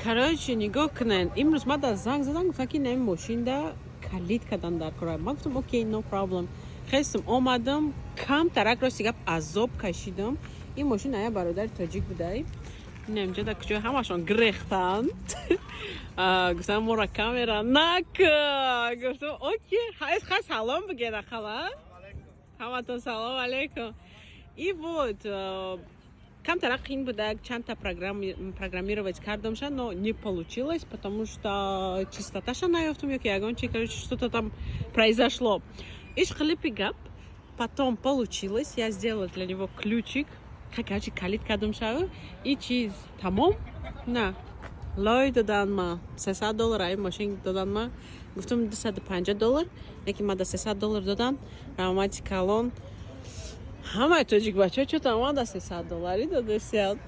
короче, нигоҳ кунед. Имрӯз ман дар занг задам, гуфтам ки нами мошинда калид кардан дар кора. Ман гуфтам окей, no problem. Хестам омадам, камтарак рости гап азоб кашидам. Ин мошин ая бародари тоҷик будай. Инамҷа дар куҷои ҳамашон гирехтанд. Гуфтам мора камера накун. Гуфтам окей, ха салом бигера хала. Ҳаматон салом алейкум. И вот камтарак ин буда, чандта программировать кардамша, но не получилось, потому что чистоташа наёфтам, ёки ягон чи, короче, что-то там произошло. Иш хлипи гап, потом получилось, я сделала для него ключик, короче, калид кардамша, и чиз тамом, на, лой доданма, $300, ай машин доданма, гуфтам $250, яки мада $300 додан, рамати калон, ҳамаи тоҷик бачаҳо чӯ тамом $300 додасияд.